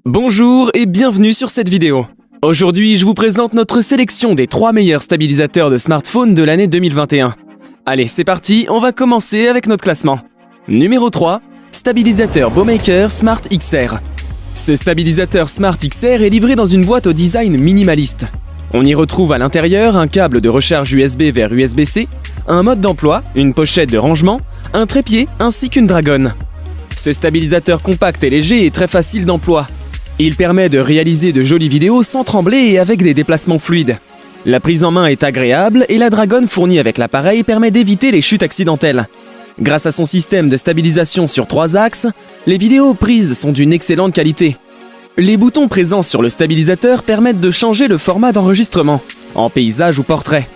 Bonjour et bienvenue sur cette vidéo. Aujourd'hui, je vous présente notre sélection des 3 meilleurs stabilisateurs de smartphone de l'année 2021. Allez, c'est parti, on va commencer avec notre classement. Numéro 3, stabilisateur Bowmaker Smart XR. Ce stabilisateur Smart XR est livré dans une boîte au design minimaliste. On y retrouve à l'intérieur un câble de recharge USB vers USB-C, un mode d'emploi, une pochette de rangement, un trépied ainsi qu'une dragonne. Ce stabilisateur compact et léger est très facile d'emploi. Il permet de réaliser de jolies vidéos sans trembler et avec des déplacements fluides. La prise en main est agréable et la dragonne fournie avec l'appareil permet d'éviter les chutes accidentelles. Grâce à son système de stabilisation sur 3 axes, les vidéos prises sont d'une excellente qualité. Les boutons présents sur le stabilisateur permettent de changer le format d'enregistrement, en paysage ou portrait.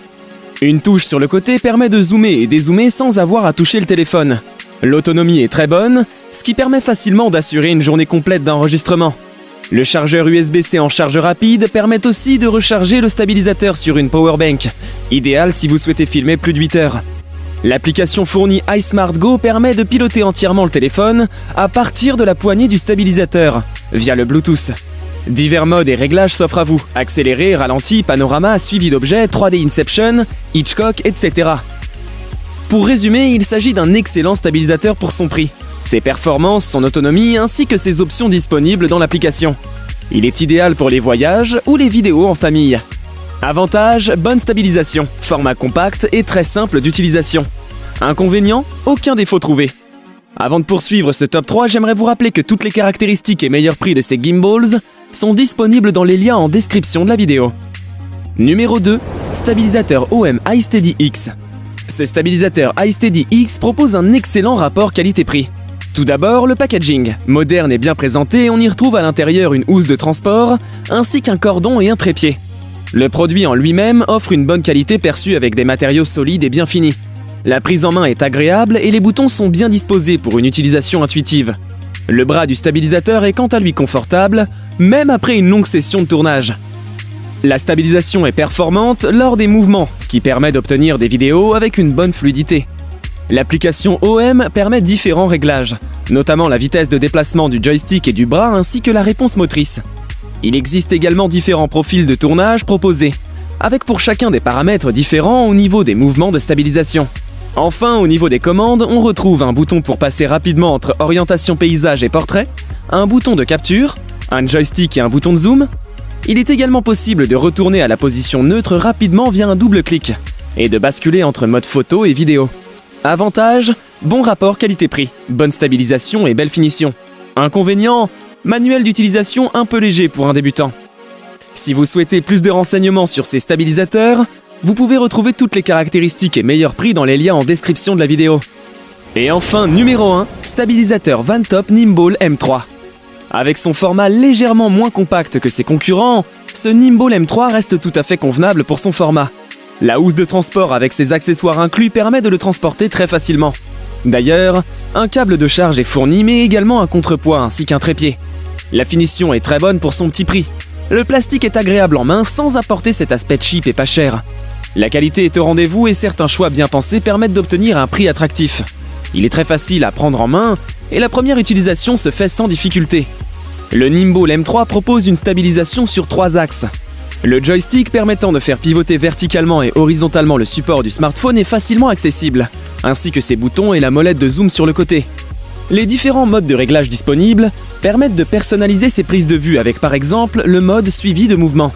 Une touche sur le côté permet de zoomer et dézoomer sans avoir à toucher le téléphone. L'autonomie est très bonne, ce qui permet facilement d'assurer une journée complète d'enregistrement. Le chargeur USB-C en charge rapide permet aussi de recharger le stabilisateur sur une powerbank, idéal si vous souhaitez filmer plus de 8 heures. L'application fournie iSmartGo permet de piloter entièrement le téléphone à partir de la poignée du stabilisateur, via le Bluetooth. Divers modes et réglages s'offrent à vous, accéléré, ralenti, panorama, suivi d'objets, 3D Inception, Hitchcock, etc. Pour résumer, il s'agit d'un excellent stabilisateur pour son prix, ses performances, son autonomie ainsi que ses options disponibles dans l'application. Il est idéal pour les voyages ou les vidéos en famille. Avantage, bonne stabilisation, format compact et très simple d'utilisation. Inconvénient, aucun défaut trouvé. Avant de poursuivre ce top 3, j'aimerais vous rappeler que toutes les caractéristiques et meilleurs prix de ces gimbals sont disponibles dans les liens en description de la vidéo. Numéro 2, stabilisateur OM iSteady-X. Ce stabilisateur iSteady-X propose un excellent rapport qualité-prix. Tout d'abord, le packaging. Moderne et bien présenté, on y retrouve à l'intérieur une housse de transport, ainsi qu'un cordon et un trépied. Le produit en lui-même offre une bonne qualité perçue avec des matériaux solides et bien finis. La prise en main est agréable et les boutons sont bien disposés pour une utilisation intuitive. Le bras du stabilisateur est quant à lui confortable, même après une longue session de tournage. La stabilisation est performante lors des mouvements, ce qui permet d'obtenir des vidéos avec une bonne fluidité. L'application OM permet différents réglages, notamment la vitesse de déplacement du joystick et du bras ainsi que la réponse motrice. Il existe également différents profils de tournage proposés, avec pour chacun des paramètres différents au niveau des mouvements de stabilisation. Enfin, au niveau des commandes, on retrouve un bouton pour passer rapidement entre orientation paysage et portrait, un bouton de capture, un joystick et un bouton de zoom. Il est également possible de retourner à la position neutre rapidement via un double clic, et de basculer entre mode photo et vidéo. Avantage, bon rapport qualité-prix, bonne stabilisation et belle finition. Inconvénient, manuel d'utilisation un peu léger pour un débutant. Si vous souhaitez plus de renseignements sur ces stabilisateurs, vous pouvez retrouver toutes les caractéristiques et meilleurs prix dans les liens en description de la vidéo. Et enfin, numéro 1, stabilisateur Vantop Nimball M3. Avec son format légèrement moins compact que ses concurrents, ce Nimball M3 reste tout à fait convenable pour son format. La housse de transport avec ses accessoires inclus permet de le transporter très facilement. D'ailleurs, un câble de charge est fourni mais également un contrepoids ainsi qu'un trépied. La finition est très bonne pour son petit prix. Le plastique est agréable en main sans apporter cet aspect cheap et pas cher. La qualité est au rendez-vous et certains choix bien pensés permettent d'obtenir un prix attractif. Il est très facile à prendre en main et la première utilisation se fait sans difficulté. Le Nimball M3 propose une stabilisation sur 3 axes. Le joystick permettant de faire pivoter verticalement et horizontalement le support du smartphone est facilement accessible, ainsi que ses boutons et la molette de zoom sur le côté. Les différents modes de réglage disponibles permettent de personnaliser ses prises de vue avec par exemple le mode suivi de mouvement,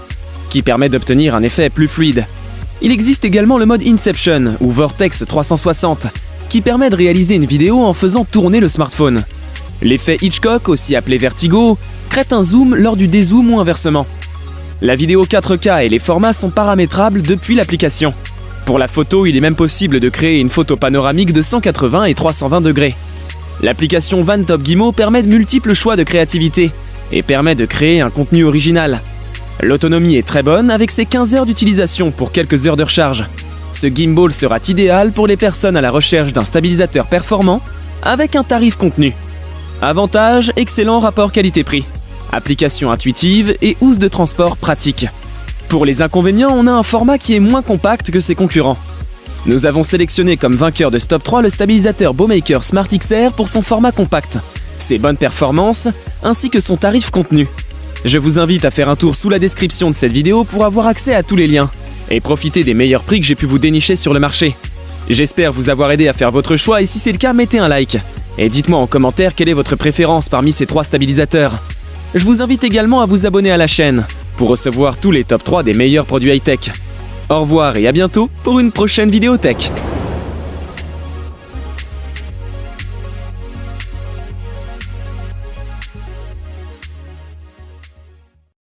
qui permet d'obtenir un effet plus fluide. Il existe également le mode Inception ou Vortex 360, qui permet de réaliser une vidéo en faisant tourner le smartphone. L'effet Hitchcock, aussi appelé vertigo, crée un zoom lors du dézoom ou inversement. La vidéo 4K et les formats sont paramétrables depuis l'application. Pour la photo, il est même possible de créer une photo panoramique de 180 et 320 degrés. L'application Vantop Gimo permet de multiples choix de créativité et permet de créer un contenu original. L'autonomie est très bonne avec ses 15 heures d'utilisation pour quelques heures de recharge. Ce gimbal sera idéal pour les personnes à la recherche d'un stabilisateur performant avec un tarif contenu. Avantage, excellent rapport qualité-prix. Application intuitive et housse de transport pratique. Pour les inconvénients, on a un format qui est moins compact que ses concurrents. Nous avons sélectionné comme vainqueur de ce top 3 le stabilisateur Bowmaker Smart XR pour son format compact. ses bonnes performances, ainsi que son tarif contenu. Je vous invite à faire un tour sous la description de cette vidéo pour avoir accès à tous les liens et profiter des meilleurs prix que j'ai pu vous dénicher sur le marché. J'espère vous avoir aidé à faire votre choix et si c'est le cas, mettez un like. Et dites-moi en commentaire quelle est votre préférence parmi ces 3 stabilisateurs. Je vous invite également à vous abonner à la chaîne pour recevoir tous les top 3 des meilleurs produits high-tech. Au revoir et à bientôt pour une prochaine vidéo tech.